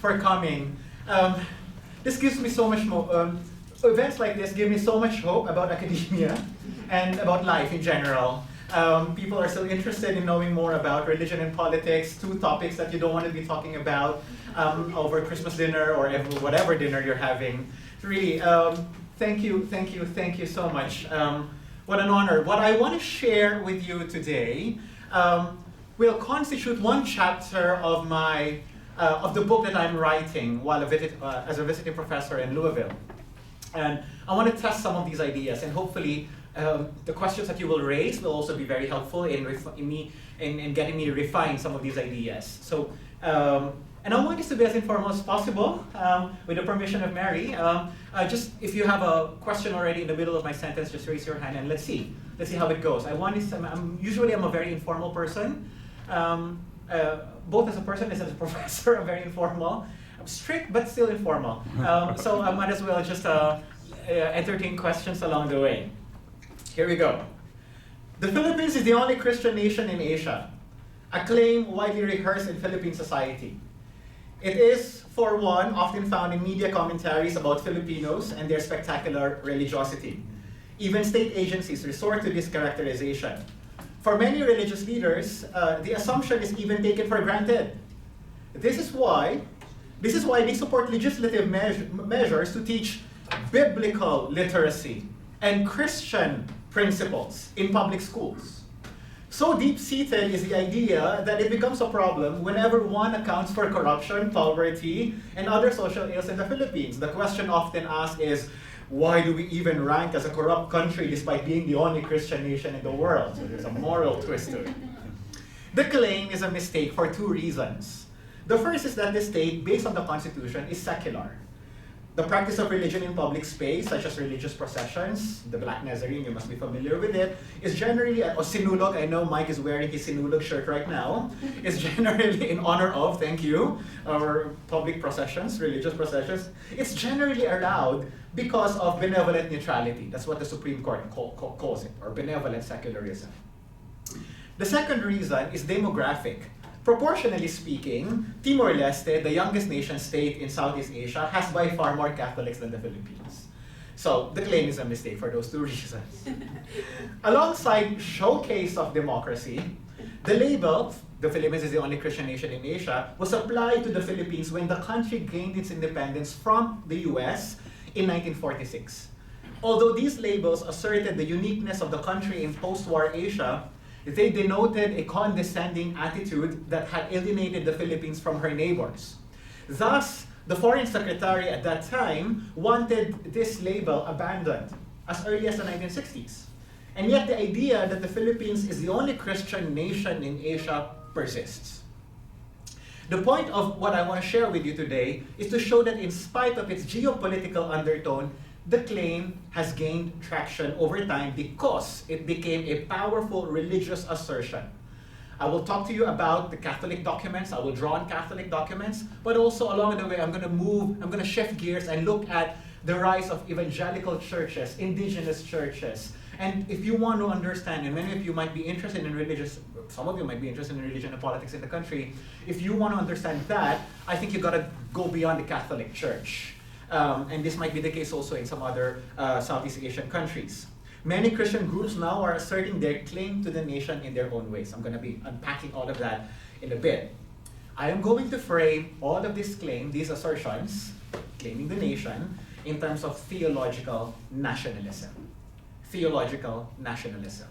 for coming. This gives me so much more, events like this give me so much hope about academia and about life in general. People are so interested in knowing more about religion and politics, two topics that you don't want to be talking about over Christmas dinner or whatever dinner you're having. Really, thank you so much. What an honor. What I want to share with you today will constitute one chapter of the book that I'm writing while as a visiting professor in Louisville. And I want to test some of these ideas, and hopefully the questions that you will raise will also be very helpful in getting me to refine some of these ideas. So, and I want this to be as informal as possible, with the permission of Mary. Just if you have a question already in the middle of my sentence, just raise your hand and let's see how it goes. Usually I'm a very informal person, both as a person and as a professor. I'm very informal. I'm strict but still informal. So I might as well just entertain questions along the way. Here we go. The Philippines is the only Christian nation in Asia, a claim widely rehearsed in Philippine society. It is, for one, often found in media commentaries about Filipinos and their spectacular religiosity. Even state agencies resort to this characterization. For many religious leaders, the assumption is even taken for granted. This is why they support legislative measures to teach biblical literacy and Christian principles in public schools. So deep-seated is the idea that it becomes a problem whenever one accounts for corruption, poverty, and other social ills in the Philippines. The question often asked is, why do we even rank as a corrupt country despite being the only Christian nation in the world? So there's a moral twist to it. The claim is a mistake for two reasons. The first is that the state, based on the Constitution, is secular. The practice of religion in public space, such as religious processions, the Black Nazarene, you must be familiar with it, is generally, or sinulog, I know Mike is wearing his sinulog shirt right now, is generally in honor of, thank you, our public processions, religious processions. It's generally allowed because of benevolent neutrality. That's what the Supreme Court calls it, or benevolent secularism. The second reason is demographic. Proportionally speaking, Timor-Leste, the youngest nation state in Southeast Asia, has by far more Catholics than the Philippines. So the claim is a mistake for those two reasons. Alongside showcase of democracy, the label, the Philippines is the only Christian nation in Asia, was applied to the Philippines when the country gained its independence from the US in 1946. Although these labels asserted the uniqueness of the country in post-war Asia, they denoted a condescending attitude that had alienated the Philippines from her neighbors. Thus, the Foreign Secretary at that time wanted this label abandoned as early as the 1960s. And yet the idea that the Philippines is the only Christian nation in Asia persists. The point of what I want to share with you today is to show that in spite of its geopolitical undertone, the claim has gained traction over time because it became a powerful religious assertion. I will talk to you about the Catholic documents, I will draw on Catholic documents, but also along the way I'm going to shift gears and look at the rise of evangelical churches, indigenous churches. And if you want to understand, and many of you might be interested in some of you might be interested in religion and politics in the country, if you want to understand that, I think you've got to go beyond the Catholic Church. And this might be the case also in some other Southeast Asian countries. Many Christian groups now are asserting their claim to the nation in their own ways. I'm going to be unpacking all of that in a bit. I am going to frame all of these assertions, claiming the nation, in terms of theological nationalism. Theological nationalism,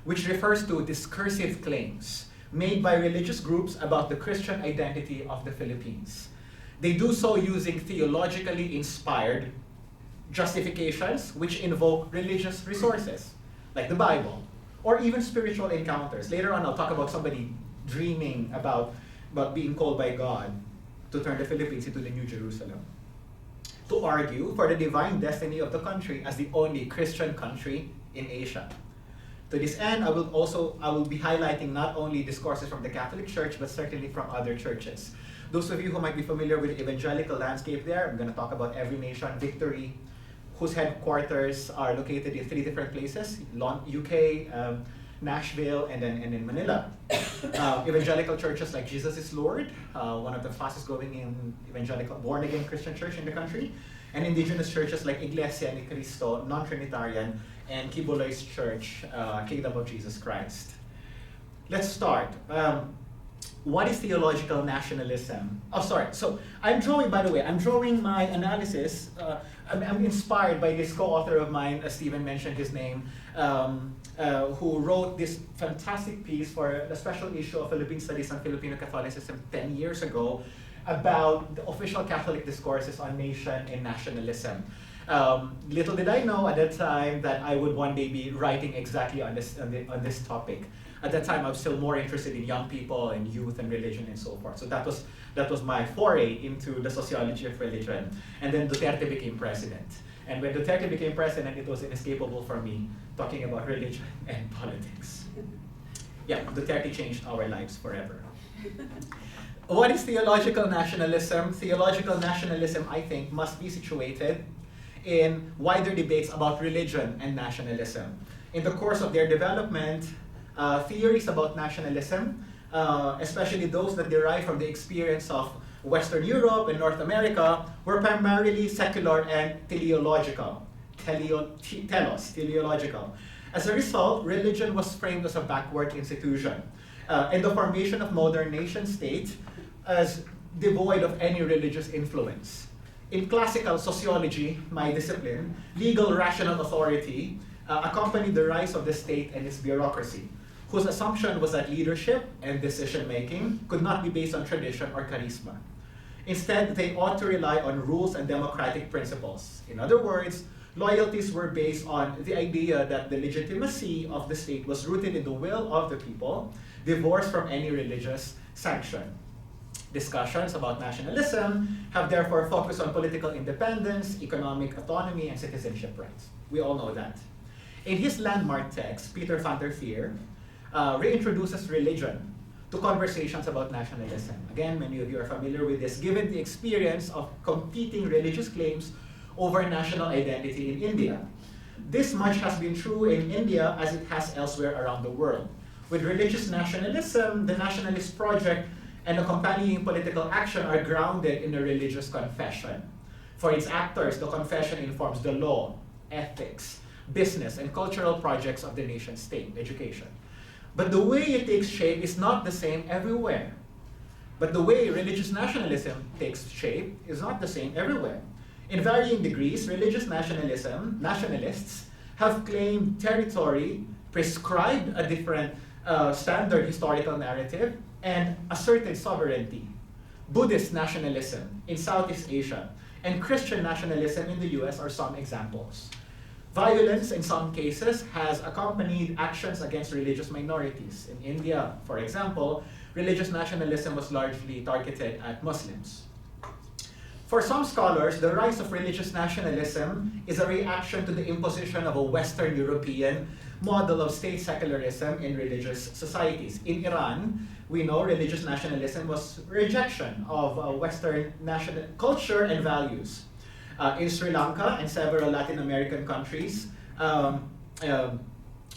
which refers to discursive claims made by religious groups about the Christian identity of the Philippines. They do so using theologically inspired justifications which invoke religious resources, like the Bible, or even spiritual encounters. Later on, I'll talk about somebody dreaming about being called by God to turn the Philippines into the New Jerusalem, to argue for the divine destiny of the country as the only Christian country in Asia. To this end, I will be highlighting not only discourses from the Catholic Church, but certainly from other churches. Those of you who might be familiar with the evangelical landscape there, I'm going to talk about Every Nation Victory, whose headquarters are located in 3 different places, UK, Nashville, and then in Manila. Evangelical churches like Jesus is Lord, one of the fastest growing in evangelical born-again Christian church in the country, and indigenous churches like Iglesia and Cristo, non-Trinitarian, and Kibuloy's church, Kingdom of Jesus Christ. Let's start. What is theological nationalism? Oh, sorry. So I'm drawing my analysis. I'm inspired by this co-author of mine, Stephen mentioned his name, who wrote this fantastic piece for a special issue of Philippine Studies on Filipino Catholicism 10 years ago about the official Catholic discourses on nation and nationalism. Little did I know at that time that I would one day be writing exactly on this topic. At that time, I was still more interested in young people and youth and religion and so forth. So that was my foray into the sociology of religion. And then Duterte became president. And when Duterte became president, it was inescapable for me talking about religion and politics. Yeah, Duterte changed our lives forever. What is theological nationalism? Theological nationalism, I think, must be situated in wider debates about religion and nationalism. In the course of their development, theories about nationalism, especially those that derive from the experience of Western Europe and North America, were primarily secular and teleological. Teleological. As a result, religion was framed as a backward institution, and the formation of modern nation-state as devoid of any religious influence. In classical sociology, my discipline, legal rational authority accompanied the rise of the state and its bureaucracy, whose assumption was that leadership and decision-making could not be based on tradition or charisma. Instead, they ought to rely on rules and democratic principles. In other words, loyalties were based on the idea that the legitimacy of the state was rooted in the will of the people, divorced from any religious sanction. Discussions about nationalism have therefore focused on political independence, economic autonomy, and citizenship rights. We all know that. In his landmark text, Peter van der Veer reintroduces religion to conversations about nationalism. Again, many of you are familiar with this, given the experience of competing religious claims over national identity in India. This much has been true in India as it has elsewhere around the world. With religious nationalism, the nationalist project and accompanying political action are grounded in a religious confession. For its actors, the confession informs the law, ethics, business, and cultural projects of the nation-state, education. But the way it takes shape is not the same everywhere. But the way religious nationalism takes shape is not the same everywhere. In varying degrees, religious nationalists have claimed territory, prescribed a different standard historical narrative, and asserted sovereignty. Buddhist nationalism in Southeast Asia and Christian nationalism in the US are some examples. Violence, in some cases, has accompanied actions against religious minorities. In India, for example, religious nationalism was largely targeted at Muslims. For some scholars, the rise of religious nationalism is a reaction to the imposition of a Western European model of state secularism in religious societies. In Iran, we know religious nationalism was rejection of Western national culture and values. In Sri Lanka and several Latin American countries,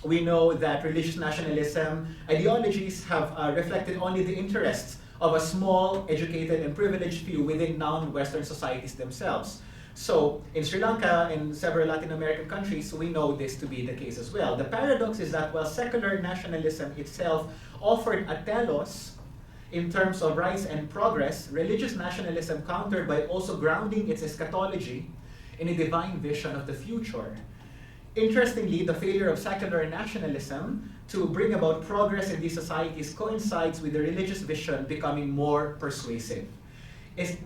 we know that religious nationalism ideologies have reflected only the interests of a small, educated, and privileged few within non-Western societies themselves. So in Sri Lanka and several Latin American countries, we know this to be the case as well. The paradox is that while secular nationalism itself offered a telos in terms of rise and progress, religious nationalism countered by also grounding its eschatology in a divine vision of the future. Interestingly, the failure of secular nationalism to bring about progress in these societies coincides with the religious vision becoming more persuasive.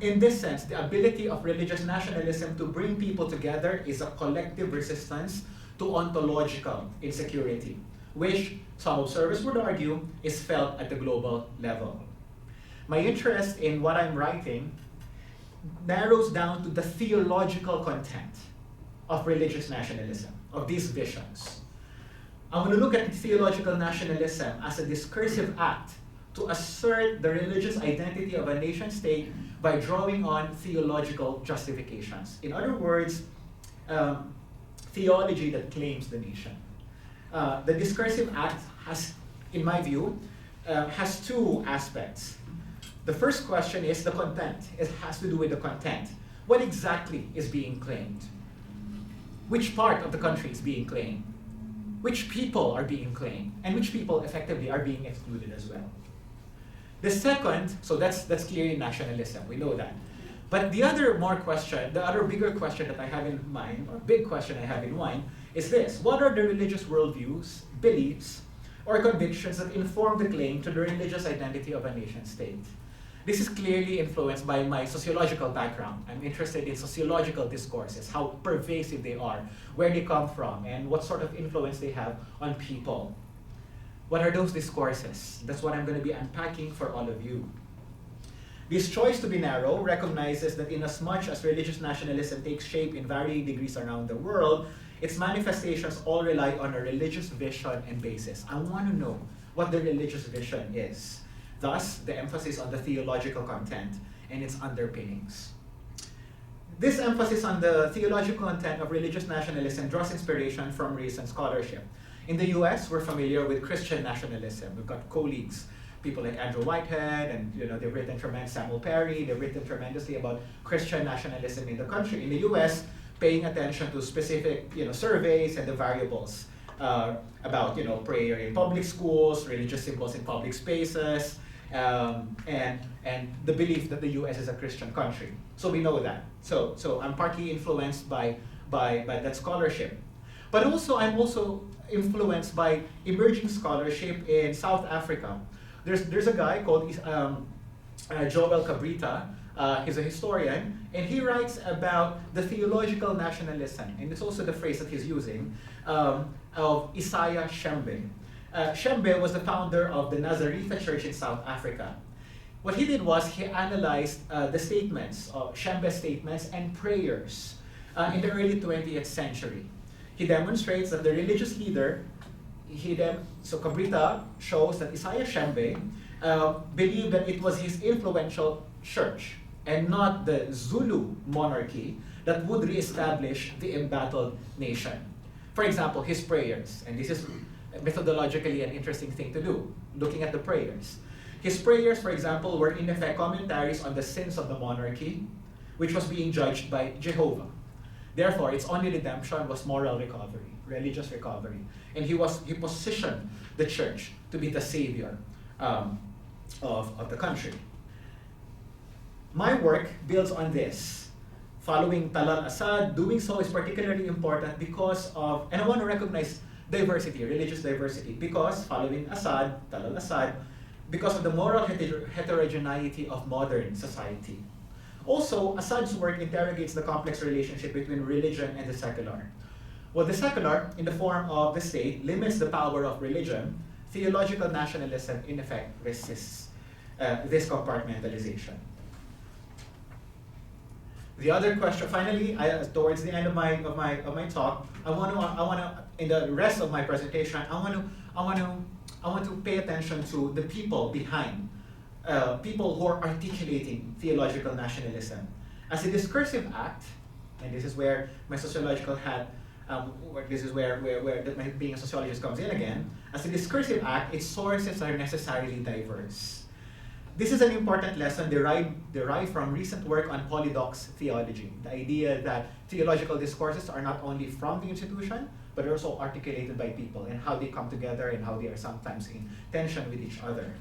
In this sense, the ability of religious nationalism to bring people together is a collective resistance to ontological insecurity, which some observers would argue is felt at the global level. My interest in what I'm writing narrows down to the theological content of religious nationalism, of these visions. I'm going to look at theological nationalism as a discursive act to assert the religious identity of a nation state by drawing on theological justifications. In other words, theology that claims the nation. The discursive act has, in my view, has two aspects. The first question is the content. It has to do with the content. What exactly is being claimed? Which part of the country is being claimed? Which people are being claimed? And which people effectively are being excluded as well? The second, so that's clearly nationalism, we know that. But the other bigger question that I have in mind, or big question I have in mind, is this. What are the religious worldviews, beliefs, or convictions that inform the claim to the religious identity of a nation state? This is clearly influenced by my sociological background. I'm interested in sociological discourses, how pervasive they are, where they come from, and what sort of influence they have on people. What are those discourses? That's what I'm going to be unpacking for all of you. This choice to be narrow recognizes that inasmuch as religious nationalism takes shape in varying degrees around the world, its manifestations all rely on a religious vision and basis. I want to know what the religious vision is. Thus, the emphasis on the theological content and its underpinnings. This emphasis on the theological content of religious nationalism draws inspiration from recent scholarship. In the US, we're familiar with Christian nationalism. We've got colleagues, people like Andrew Whitehead, and they've written Samuel Perry, they've written tremendously about Christian nationalism in the country. In the US, paying attention to specific surveys and the variables about prayer in public schools, religious symbols in public spaces, and the belief that the US is a Christian country. So we know that. So I'm partly influenced by that scholarship. But I'm also influenced by emerging scholarship in South Africa. There's a guy called Joel Cabrita. He's a historian, and he writes about the theological nationalism, and it's also the phrase that he's using, of Isaiah Shembe. Shembe was the founder of the Nazareth Church in South Africa. What he did was he analyzed the statements, Shembe's statements and prayers in the early 20th century. He demonstrates that the religious leader, so Cabrita shows that Isaiah Shembe believed that it was his influential church and not the Zulu monarchy that would reestablish the embattled nation. For example, his prayers, and this is methodologically an interesting thing to do, looking at the prayers. His prayers, for example, were in effect commentaries on the sins of the monarchy, which was being judged by Jehovah. Therefore, its only redemption was moral recovery, religious recovery. And he positioned the church to be the savior of the country. My work builds on this. Following Talal Asad, doing so is particularly important because of, and I want to recognize diversity, religious diversity, because following Talal Asad, because of the moral heterogeneity of modern society. Also, Assad's work interrogates the complex relationship between religion and the secular. While the secular, in the form of the state, limits the power of religion, theological nationalism, in effect, resists this compartmentalization. The other question, finally, towards the end of my talk, I want to, in the rest of my presentation, I want to pay attention to the people behind. People who are articulating theological nationalism. As a discursive act, and this is where my sociological hat, this is where my being a sociologist comes in again. As a discursive act, its sources are necessarily diverse. This is an important lesson derived from recent work on polydox theology, the idea that theological discourses are not only from the institution, but are also articulated by people, and how they come together and how they are sometimes in tension with each other.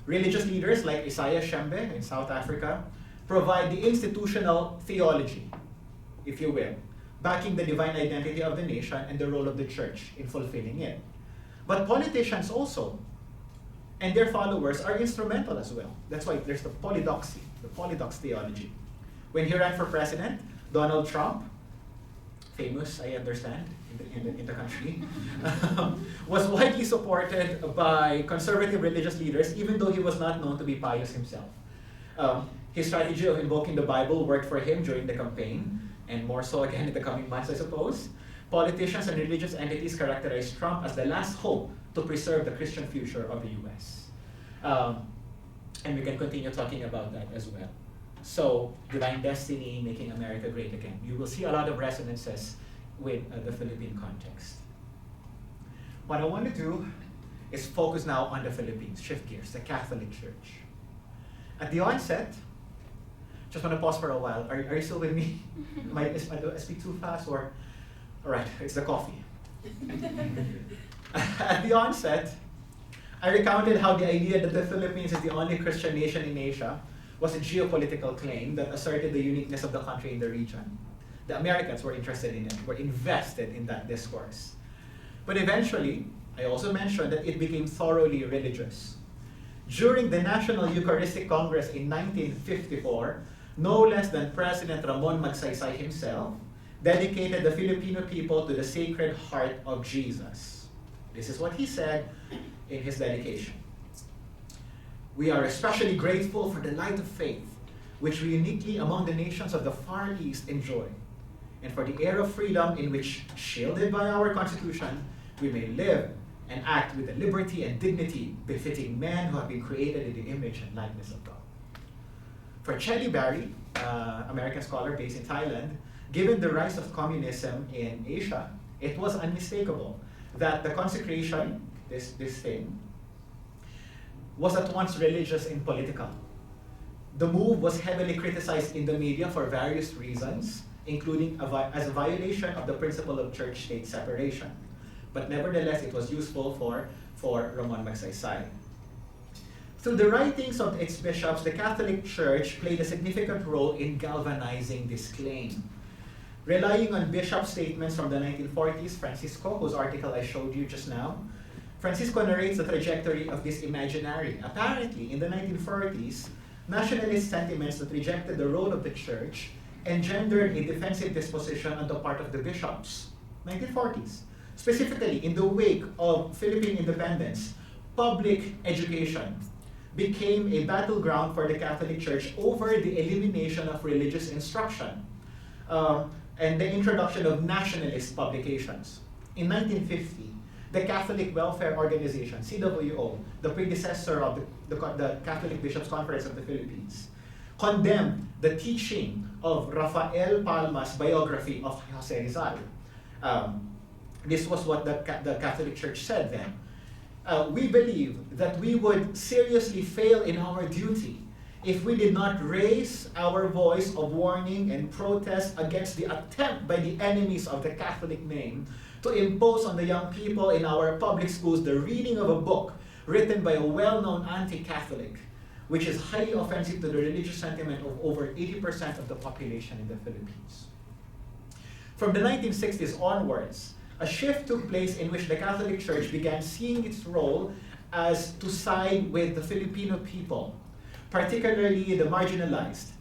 Religious leaders like Isaiah Shembe in South Africa provide the institutional theology, if you will, backing the divine identity of the nation and the role of the church in fulfilling it. But politicians also, and their followers, are instrumental as well. That's why there's the polydox theology. When he ran for president, Donald Trump, famous, I understand, in the country, was widely supported by conservative religious leaders, even though he was not known to be pious himself. His strategy of invoking the Bible worked for him during the campaign, and more so again in the coming months, I suppose. Politicians and religious entities characterize Trump as the last hope to preserve the Christian future of the US. And we can continue talking about that as well. So, divine destiny, making America great again. You will see a lot of resonances with the Philippine context. what I want to do is focus now on the Philippines, shift gears, the Catholic Church. At the onset, just want to pause for a while. Are you still with me? Do I speak too fast or? All right, it's the coffee. At the onset, I recounted how the idea that the Philippines is the only Christian nation in Asia was a geopolitical claim that asserted the uniqueness of the country in the region. The Americans were interested in it, were invested in that discourse. But eventually, I also mentioned that it became thoroughly religious. During the National Eucharistic Congress in 1954, no less than President Ramon Magsaysay himself dedicated the Filipino people to the Sacred Heart of Jesus. This is what he said in his dedication. We are especially grateful for the light of faith, which we uniquely among the nations of the Far East enjoy, and for the air of freedom in which, shielded by our Constitution, we may live and act with the liberty and dignity befitting men who have been created in the image and likeness of God. For Chelly Barry, American scholar based in Thailand, given the rise of communism in Asia, it was unmistakable that the consecration, this thing, was at once religious and political. The move was heavily criticized in the media for various reasons, including as a violation of the principle of church-state separation. But nevertheless, it was useful for Ramon Magsaysay. Through the writings of its bishops, the Catholic Church played a significant role in galvanizing this claim. Relying on bishop statements from the 1940s, Francisco, whose article I showed you just now, Francisco narrates the trajectory of this imaginary. Apparently, in the 1940s, nationalist sentiments that rejected the role of the church engendered a defensive disposition on the part of the bishops. 1940s. Specifically, in the wake of Philippine independence, public education became a battleground for the Catholic Church over the elimination of religious instruction and the introduction of nationalist publications. In 1950, the Catholic Welfare Organization, CWO, the predecessor of the Catholic Bishops' Conference of the Philippines, condemned the teaching of Rafael Palma's biography of Jose Rizal. This was what the Catholic Church said then. We believe that we would seriously fail in our duty if we did not raise our voice of warning and protest against the attempt by the enemies of the Catholic name to impose on the young people in our public schools the reading of a book written by a well-known anti-Catholic, which is highly offensive to the religious sentiment of over 80% of the population in the Philippines. From the 1960s onwards, a shift took place in which the Catholic Church began seeing its role as to side with the Filipino people, particularly the marginalized.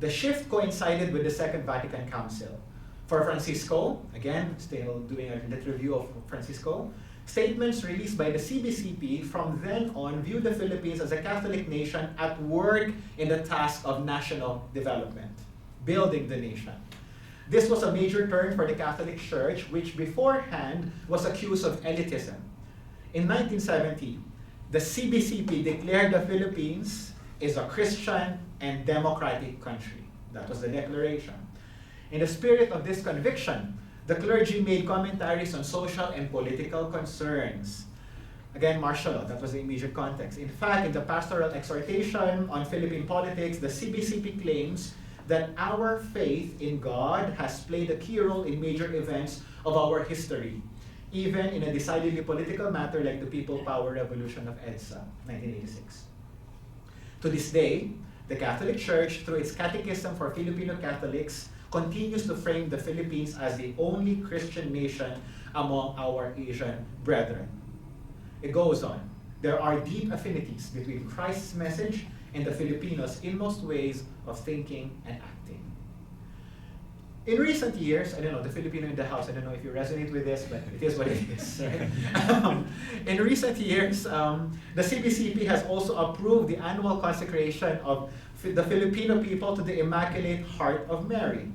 The shift coincided with the Second Vatican Council. For Francisco, again, still doing a little review of Francisco, statements released by the CBCP from then on viewed the Philippines as a Catholic nation at work in the task of national development, building the nation. This was a major turn for the Catholic Church, which beforehand was accused of elitism. In 1970, the CBCP declared the Philippines is a Christian and democratic country. That was the declaration. In the spirit of this conviction, the clergy made commentaries on social and political concerns. Again, martial law, that was the immediate context. In fact, in the pastoral exhortation on Philippine politics, the CBCP claims that our faith in God has played a key role in major events of our history, even in a decidedly political matter like the People Power Revolution of EDSA, 1986. To this day, the Catholic Church, through its Catechism for Filipino Catholics, continues to frame the Philippines as the only Christian nation among our Asian brethren. It goes on. There are deep affinities between Christ's message and the Filipinos in most ways of thinking and acting. In recent years, I don't know, the Filipino in the house, I don't know if you resonate with this, but it is what it is. Right? In recent years, the CBCP has also approved the annual consecration of the Filipino people to the Immaculate Heart of Mary.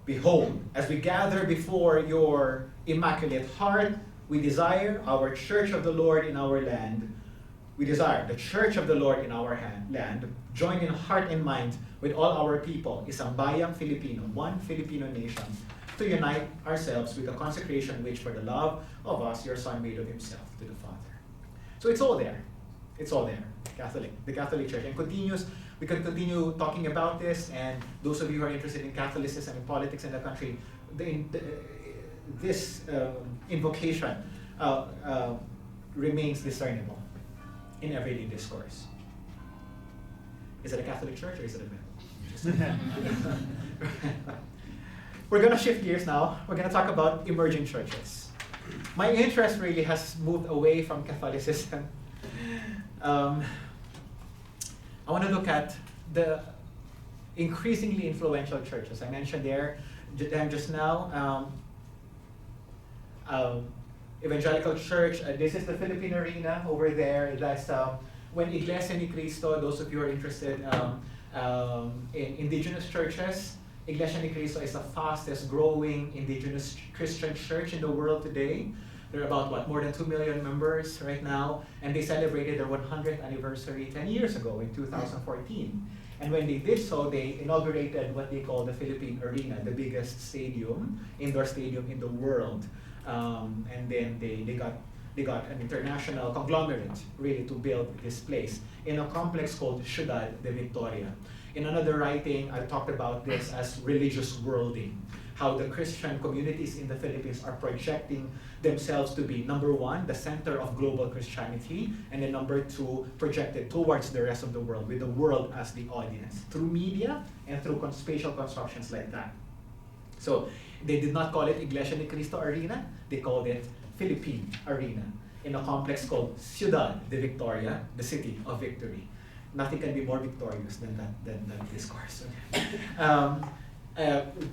Behold, as we gather before your Immaculate Heart, we desire our Church of the Lord in our land. We desire the Church of the Lord in our land, joined in heart and mind with all our people, isang bayang Filipino, one Filipino nation, to unite ourselves with the consecration which for the love of us your Son made of himself to the Father. So it's all there. It's all there. The Catholic Church. And we can continue talking about this, and those of you who are interested in Catholicism and politics in the country, this invocation remains discernible in everyday discourse. Is it a Catholic church or is it a Bible? We're going to shift gears now. We're going to talk about emerging churches. My interest really has moved away from Catholicism. I want to look at the increasingly influential churches. I mentioned them just now. Evangelical church, this is the Philippine arena over there. That's when Iglesia ni Cristo, those of you who are interested in indigenous churches, Iglesia ni Cristo is the fastest growing indigenous Christian church in the world today. They're about, more than 2 million members right now, and they celebrated their 100th anniversary 10 years ago in 2014. And when they did so, they inaugurated what they call the Philippine Arena, the biggest indoor stadium in the world. And then they got an international conglomerate really to build this place in a complex called Ciudad de Victoria. In another writing, I talked about this as religious worlding, how the Christian communities in the Philippines are projecting themselves to be, number one, the center of global Christianity, and then number two, projected towards the rest of the world, with the world as the audience, through media and through spatial constructions like that. So they did not call it Iglesia ni Cristo Arena, they called it Philippine Arena, in a complex called Ciudad de Victoria, the city of victory. Nothing can be more victorious than that discourse.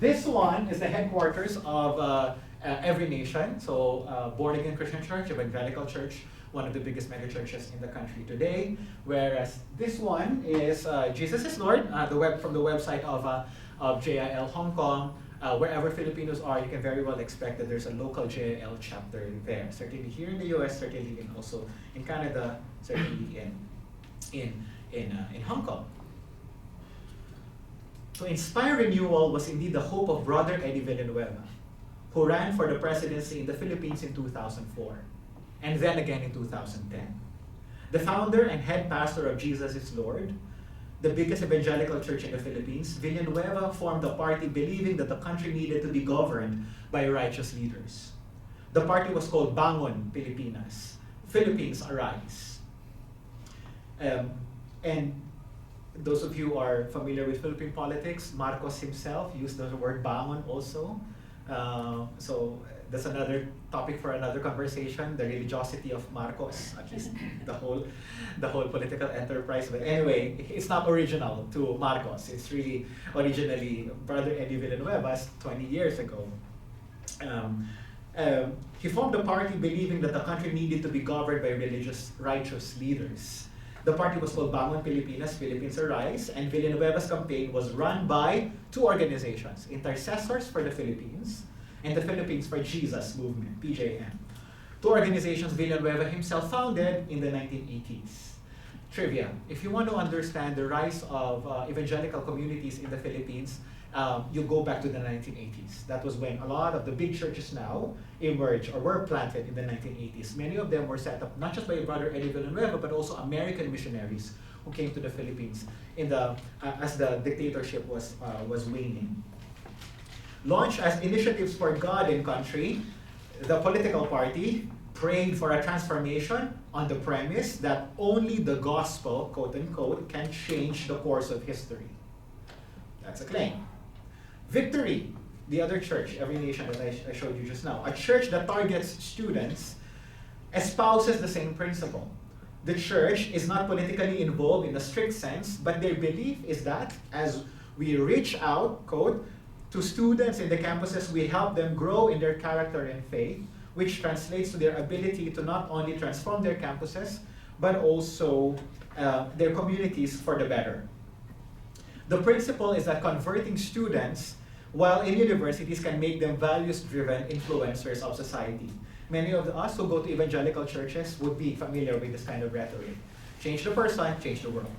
This one is the headquarters of Every Nation, so Born Again Christian Church, Evangelical Church, one of the biggest megachurches in the country today. Whereas this one is Jesus is Lord, from the website of Jayeel Hong Kong. Wherever Filipinos are, you can very well expect that there's a local Jayeel chapter there. Certainly here in the US, certainly also in Canada, certainly in Hong Kong. To inspire renewal was indeed the hope of Brother Eddie Villanueva, who ran for the presidency in the Philippines in 2004, and then again in 2010. The founder and head pastor of Jesus is Lord, the biggest evangelical church in the Philippines, Villanueva formed a party believing that the country needed to be governed by righteous leaders. The party was called Bangon Pilipinas, Philippines Arise. And those of you who are familiar with Philippine politics, Marcos himself used the word bangon also. So that's another topic for another conversation, the religiosity of Marcos, at least the whole political enterprise. But anyway, it's not original to Marcos. It's really originally Brother Eddie Villanueva's 20 years ago. He formed a party believing that the country needed to be governed by righteous leaders. The party was called Bangon Pilipinas, Philippines Arise, and Villanueva's campaign was run by two organizations, Intercessors for the Philippines and the Philippines for Jesus movement, PJM. Two organizations Villanueva himself founded in the 1980s. Trivia, if you want to understand the rise of evangelical communities in the Philippines, you go back to the 1980s. That was when a lot of the big churches now emerged or were planted in the 1980s. Many of them were set up not just by Brother Eddie Villanueva, but also American missionaries who came to the Philippines as the dictatorship was waning. Launched as initiatives for God and country, the political party prayed for a transformation on the premise that only the gospel, quote unquote, can change the course of history. That's a claim. Victory, the other church, Every Nation that I showed you just now, a church that targets students, espouses the same principle. The church is not politically involved in a strict sense, but their belief is that as we reach out, quote, to students in the campuses, we help them grow in their character and faith, which translates to their ability to not only transform their campuses, but also their communities for the better. The principle is that converting students while in universities can make them values-driven influencers of society. Many of us who go to evangelical churches would be familiar with this kind of rhetoric. Change the person, change the world.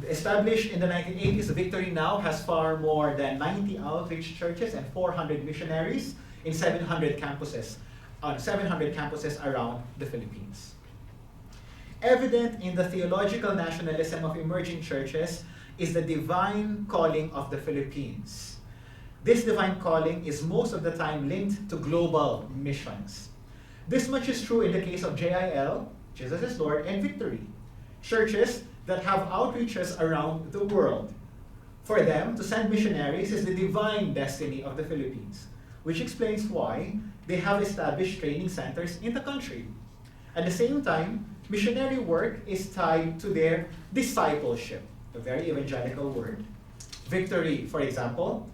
Established in the 1980s, Victory now has far more than 90 outreach churches and 400 missionaries in 700 campuses, on 700 campuses around the Philippines. Evident in the theological nationalism of emerging churches is the divine calling of the Philippines. This divine calling is most of the time linked to global missions. This much is true in the case of Jayeel, Jesus is Lord, and Victory, churches that have outreaches around the world. For them, to send missionaries is the divine destiny of the Philippines, which explains why they have established training centers in the country. At the same time, missionary work is tied to their discipleship, a very evangelical word. Victory, for example,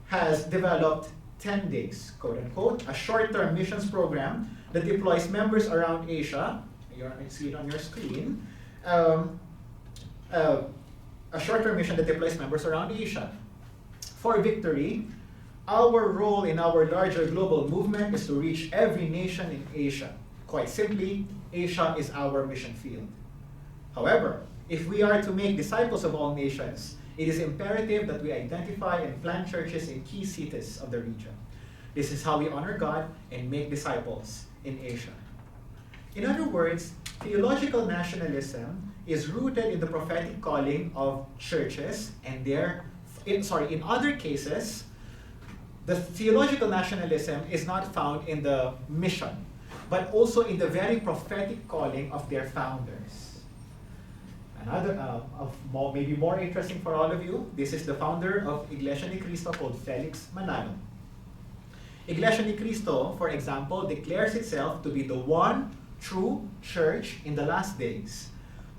has developed 10 days, quote unquote, a short-term missions program that deploys members around Asia. You see it on your screen. A short-term mission that deploys members around Asia. For Victory, our role in our larger global movement is to reach every nation in Asia. Quite simply, Asia is our mission field. However, if we are to make disciples of all nations, it is imperative that we identify and plant churches in key cities of the region. This is how we honor God and make disciples in Asia. In other words, theological nationalism is rooted in the prophetic calling of churches, and in other cases, the theological nationalism is not found in the mission, but also in the very prophetic calling of their founders. Another, maybe more interesting for all of you, this is the founder of Iglesia ni Cristo called Felix Manalo. Iglesia ni Cristo, for example, declares itself to be the one true church in the last days,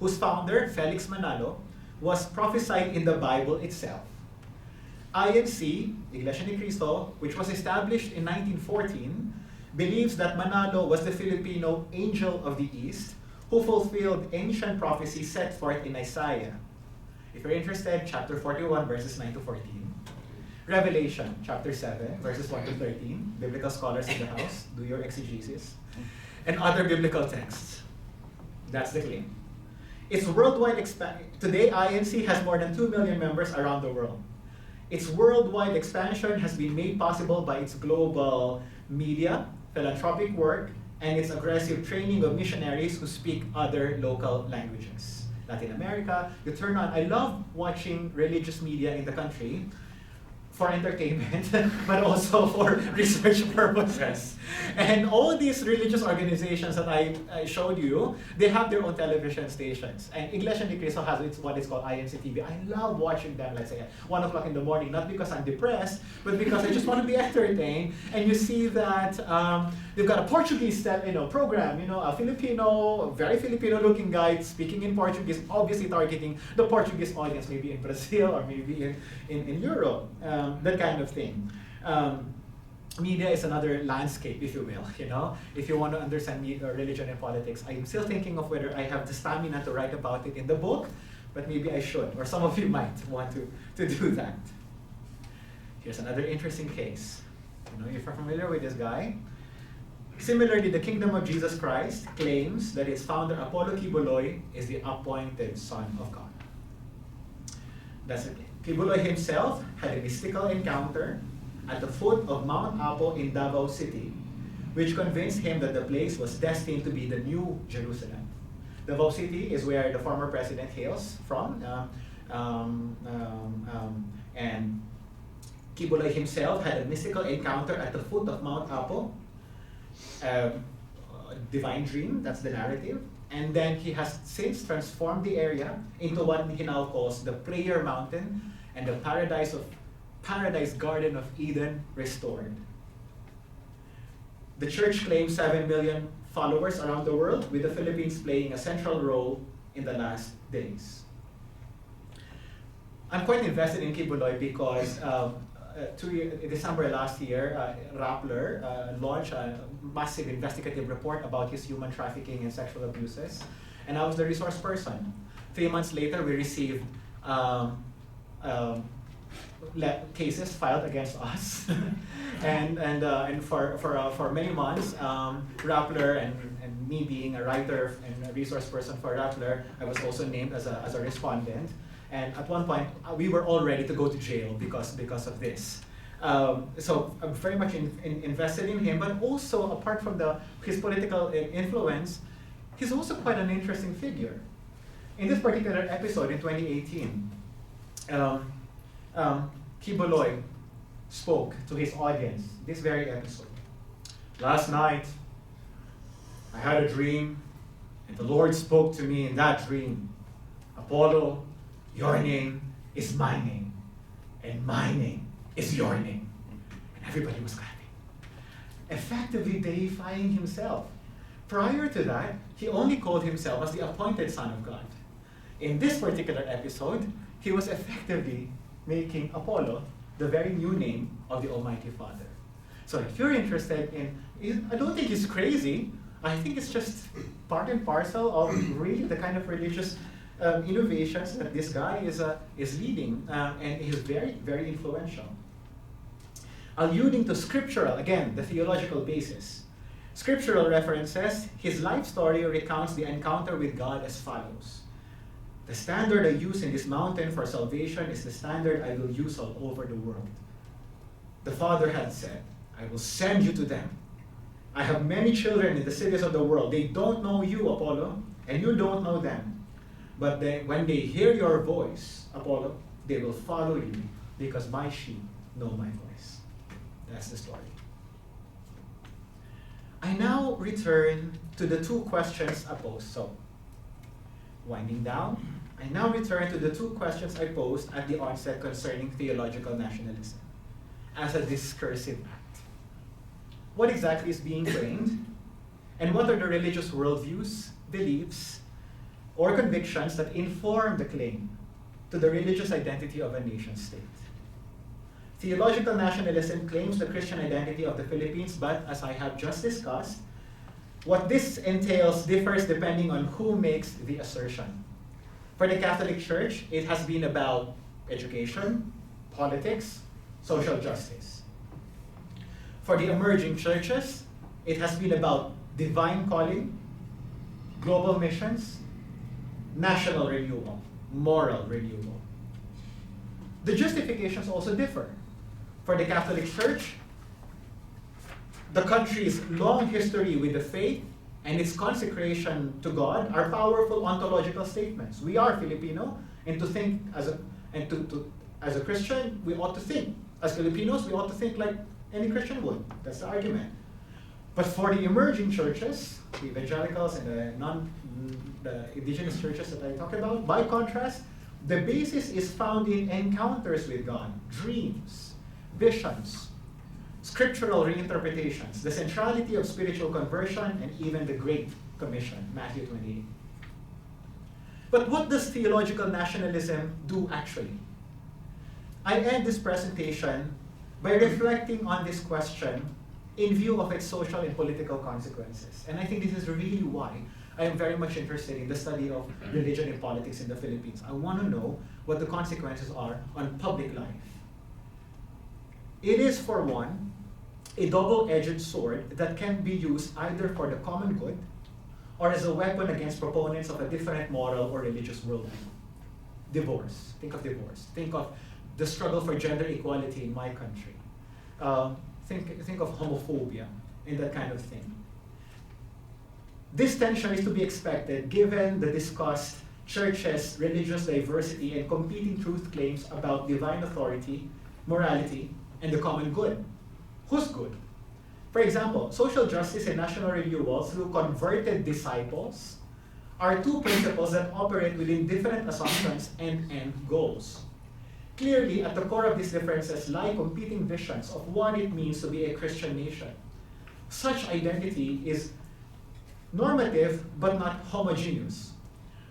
whose founder, Felix Manalo, was prophesied in the Bible itself. INC, Iglesia ni Cristo, which was established in 1914, believes that Manalo was the Filipino angel of the East who fulfilled ancient prophecies set forth in Isaiah. If you're interested, chapter 41, verses 9 to 14. Revelation, chapter 7, verses 1 to 13. Biblical scholars in the house, do your exegesis. And other biblical texts. That's the claim. Its worldwide today, INC has more than 2 million members around the world. Its worldwide expansion has been made possible by its global media, philanthropic work, and its aggressive training of missionaries who speak other local languages. Latin America, you turn on, I love watching religious media in the country for entertainment, but also for research purposes. And all these religious organizations that I showed you, they have their own television stations. And Iglesia ni Cristo has what is called INC TV. I love watching them, let's say, at 1 o'clock in the morning, not because I'm depressed, but because I just want to be entertained. And you see that they've got a Portuguese program, a Filipino, very Filipino-looking guy speaking in Portuguese, obviously targeting the Portuguese audience, maybe in Brazil or maybe in Europe. That kind of thing. Media is another landscape, if you will. If you want to understand religion and politics, I'm still thinking of whether I have the stamina to write about it in the book, but maybe I should, or some of you might want to do that. Here's another interesting case. If you're familiar with this guy. Similarly, the Kingdom of Jesus Christ claims that its founder, Apollo Kibuloy, is the appointed Son of God. That's it. Kibuloy himself had a mystical encounter at the foot of Mount Apo in Davao City, which convinced him that the place was destined to be the new Jerusalem. Davao City is where the former president hails from, and Kibuloy himself had a mystical encounter at the foot of Mount Apo, divine dream, that's the narrative. And then he has since transformed the area into what he now calls the Prayer Mountain and the Paradise Garden of Eden restored. The church claims 7 million followers around the world, with the Philippines playing a central role in the last days. I'm quite invested in Kibuloy because in December last year, Rappler launched a massive investigative report about his human trafficking and sexual abuses, and I was the resource person. 3 months later, we received cases filed against us, and for many months, Rappler and me being a writer and a resource person for Rappler, I was also named as a respondent. And at one point, we were all ready to go to jail because of this. So I'm very much invested in him, but also apart from his political influence, he's also quite an interesting figure. In this particular episode in 2018, Kiboloy spoke to his audience, this very episode. Last night, I had a dream, and the Lord spoke to me in that dream. Apollo, your name is my name, and my name is your name. And everybody was clapping, effectively deifying himself. Prior to that, he only called himself as the appointed Son of God. In this particular episode, he was effectively making Apollo the very new name of the Almighty Father. So if you're interested I don't think he's crazy. I think it's just part and parcel of really the kind of religious innovations that this guy is leading, and he's very, very influential. Alluding to scriptural, again, the theological basis. Scriptural references, his life story recounts the encounter with God as follows. The standard I use in this mountain for salvation is the standard I will use all over the world. The Father had said, I will send you to them. I have many children in the cities of the world. They don't know you, Apollo, and you don't know them. But when they hear your voice, Apollo, they will follow you because my sheep know my voice. That's the story. I now return to the two questions I posed. So, winding down, I now return to the two questions I posed at the onset concerning theological nationalism as a discursive act. What exactly is being claimed? And what are the religious worldviews, beliefs, or convictions that inform the claim to the religious identity of a nation-state? Theological nationalism claims the Christian identity of the Philippines, but as I have just discussed, what this entails differs depending on who makes the assertion. For the Catholic Church, it has been about education, politics, social justice. For the emerging churches, it has been about divine calling, global missions, national renewal, moral renewal. The justifications also differ. For the Catholic Church, the country's long history with the faith and its consecration to God are powerful ontological statements. We are Filipino, and to think as a Christian, we ought to think. As Filipinos, we ought to think like any Christian would. That's the argument. But for the emerging churches, the evangelicals and the indigenous churches that I talked about, by contrast, the basis is found in encounters with God, dreams, visions, scriptural reinterpretations, the centrality of spiritual conversion, and even the Great Commission, Matthew 28. But what does theological nationalism do actually? I end this presentation by reflecting on this question in view of its social and political consequences. And I think this is really why I am very much interested in the study of religion and politics in the Philippines. I want to know what the consequences are on public life. It is, for one, a double-edged sword that can be used either for the common good or as a weapon against proponents of a different moral or religious worldview. Divorce. Think of divorce. Think of the struggle for gender equality in my country. Think of homophobia and that kind of thing. This tension is to be expected given the discussed churches' religious diversity and competing truth claims about divine authority, morality, and the common good. Who's good? For example, social justice and national renewal through converted disciples are two principles that operate within different assumptions and end goals. Clearly, at the core of these differences lie competing visions of what it means to be a Christian nation. Such identity is normative but not homogeneous.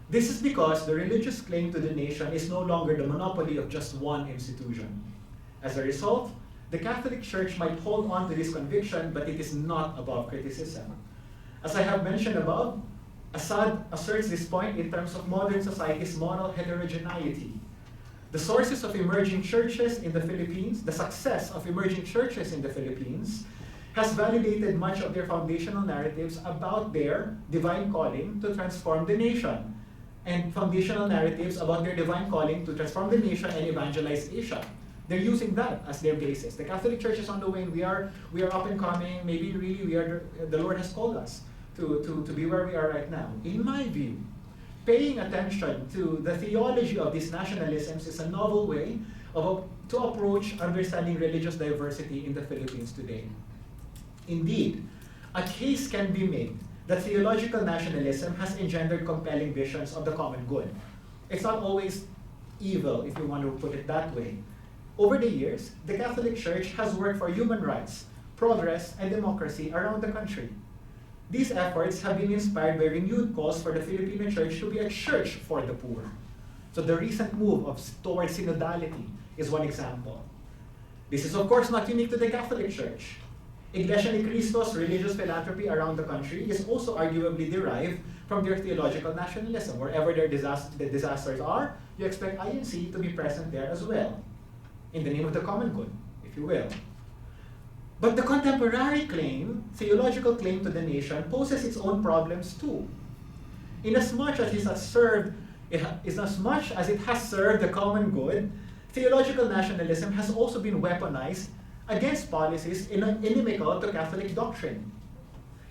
This is because the religious claim to the nation is no longer the monopoly of just one institution. As a result, the Catholic Church might hold on to this conviction, but it is not above criticism. As I have mentioned above, Assad asserts this point in terms of modern society's moral heterogeneity. The sources of emerging churches in the Philippines, the success of emerging churches in the Philippines, has validated much of their foundational narratives about their divine calling to transform the nation, and foundational narratives about their divine calling to transform the nation and evangelize Asia. They're using that as their basis. The Catholic Church is on the wane. We are up and coming. Maybe really the Lord has called us to be where we are right now. In my view, paying attention to the theology of these nationalisms is a novel way to approach understanding religious diversity in the Philippines today. Indeed, a case can be made that theological nationalism has engendered compelling visions of the common good. It's not always evil, if you want to put it that way. Over the years, the Catholic Church has worked for human rights, progress, and democracy around the country. These efforts have been inspired by renewed calls for the Filipino Church to be a church for the poor. So the recent move towards synodality is one example. This is of course not unique to the Catholic Church. Iglesia ni Cristo's religious philanthropy around the country is also arguably derived from their theological nationalism. Wherever the disasters are, you expect INC to be present there as well, in the name of the common good, if you will. But the contemporary claim, theological claim to the nation, poses its own problems too. Inasmuch as it has served the common good, theological nationalism has also been weaponized against policies inimical to Catholic doctrine.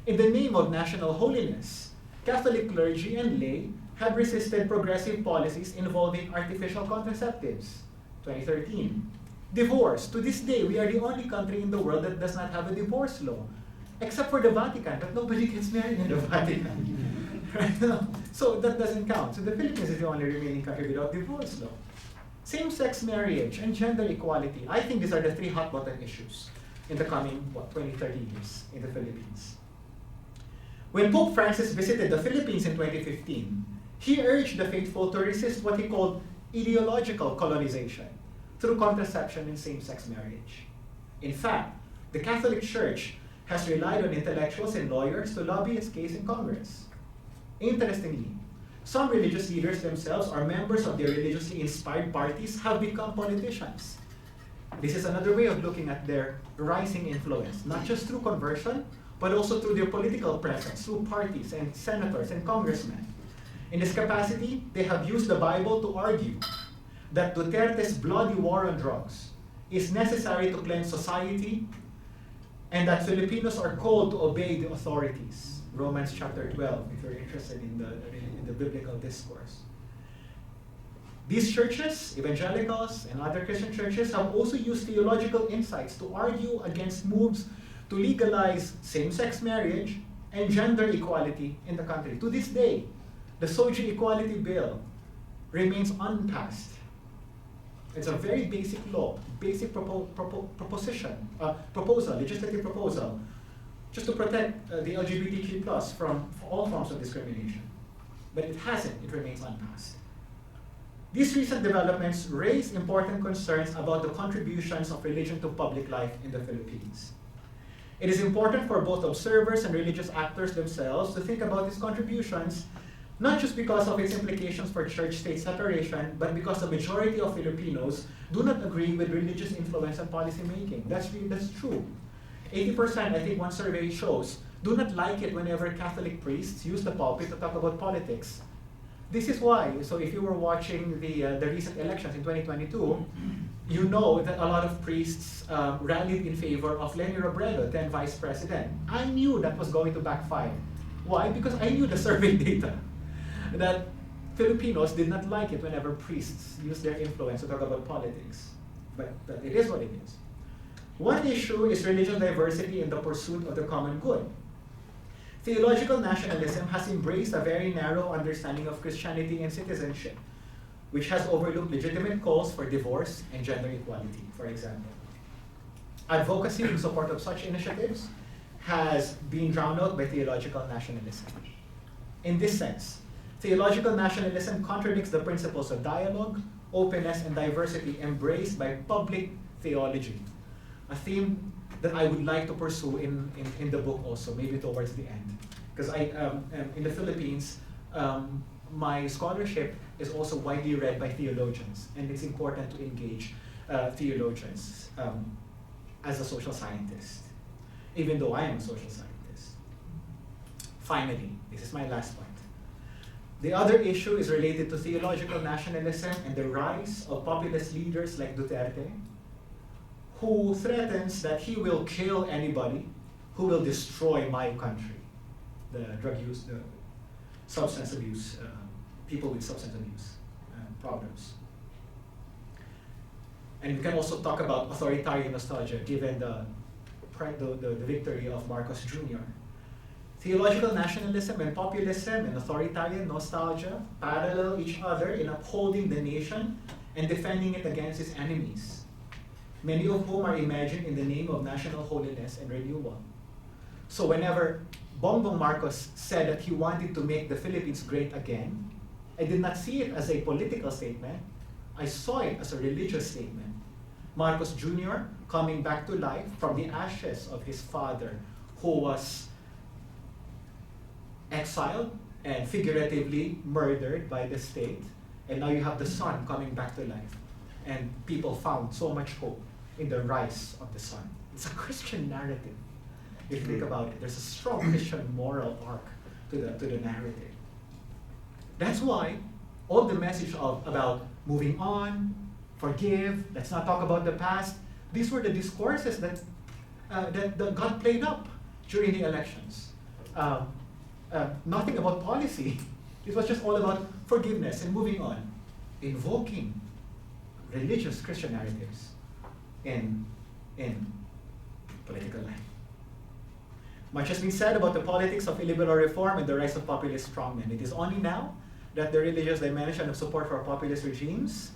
In the name of national holiness, Catholic clergy and lay have resisted progressive policies involving artificial contraceptives. 2013. Divorce. To this day, we are the only country in the world that does not have a divorce law, except for the Vatican, but nobody gets married in the Vatican. Right? So that doesn't count. So the Philippines is the only remaining country without divorce law. Same-sex marriage and gender equality. I think these are the three hot-button issues in the coming, 20, 30 years in the Philippines. When Pope Francis visited the Philippines in 2015, he urged the faithful to resist what he called ideological colonization through contraception and same-sex marriage. In fact, the Catholic Church has relied on intellectuals and lawyers to lobby its case in Congress. Interestingly, some religious leaders themselves or members of their religiously inspired parties have become politicians. This is another way of looking at their rising influence, not just through conversion, but also through their political presence, through parties and senators and congressmen. In this capacity, they have used the Bible to argue that Duterte's bloody war on drugs is necessary to cleanse society and that Filipinos are called to obey the authorities. Romans chapter 12, if you're interested in the biblical discourse. These churches, evangelicals and other Christian churches, have also used theological insights to argue against moves to legalize same-sex marriage and gender equality in the country. To this day, the Soji Equality Bill remains unpassed. It's a very basic law, basic proposal, legislative proposal, just to protect the LGBTQ+ from all forms of discrimination. But it hasn't, it remains unpassed. These recent developments raise important concerns about the contributions of religion to public life in the Philippines. It is important for both observers and religious actors themselves to think about these contributions, not just because of its implications for church-state separation, but because the majority of Filipinos do not agree with religious influence and policy making. That's true. 80%, I think one survey shows, do not like it whenever Catholic priests use the pulpit to talk about politics. This is why. So if you were watching the recent elections in 2022, you know that a lot of priests rallied in favor of Leni Robredo, then vice president. I knew that was going to backfire. Why? Because I knew the survey data that Filipinos did not like it whenever priests use their influence to talk about politics. But it is what it is. One issue is religious diversity in the pursuit of the common good. Theological nationalism has embraced a very narrow understanding of Christianity and citizenship, which has overlooked legitimate calls for divorce and gender equality, for example. Advocacy in support of such initiatives has been drowned out by theological nationalism. In this sense, theological nationalism contradicts the principles of dialogue, openness, and diversity embraced by public theology, a theme that I would like to pursue in the book also, maybe towards the end. Because in the Philippines, my scholarship is also widely read by theologians, and it's important to engage theologians as a social scientist. even though I am a social scientist. Finally, this is my last point. The other issue is related to theological nationalism and the rise of populist leaders like Duterte, who threatens that he will kill anybody who will destroy my country. The drug use, the substance abuse, people with substance abuse problems. And we can also talk about authoritarian nostalgia, given the victory of Marcos Jr. Theological nationalism and populism and authoritarian nostalgia parallel each other in upholding the nation and defending it against its enemies, many of whom are imagined in the name of national holiness and renewal. So whenever Bongbong Marcos said that he wanted to make the Philippines great again, I did not see it as a political statement. I saw it as a religious statement. Marcos Jr. coming back to life from the ashes of his father, who was exiled and figuratively murdered by the state. And now you have the son coming back to life. And people found so much hope in the rise of the son. It's a Christian narrative. If you think about it, there's a strong Christian moral arc to the narrative. That's why all the message about moving on, forgive, let's not talk about the past, these were the discourses that God played up during the elections. Nothing about policy. It was just all about forgiveness and moving on. Invoking religious Christian narratives in political life. Much has been said about the politics of illiberal reform and the rise of populist strongmen. It is only now that the religious dimension of support for populist regimes,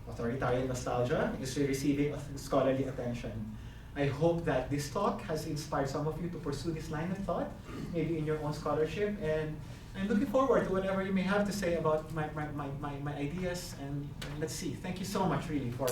authoritarian nostalgia, is receiving scholarly attention. I hope that this talk has inspired some of you to pursue this line of thought, maybe in your own scholarship, and I'm looking forward to whatever you may have to say about my ideas, and let's see. Thank you so much, really, for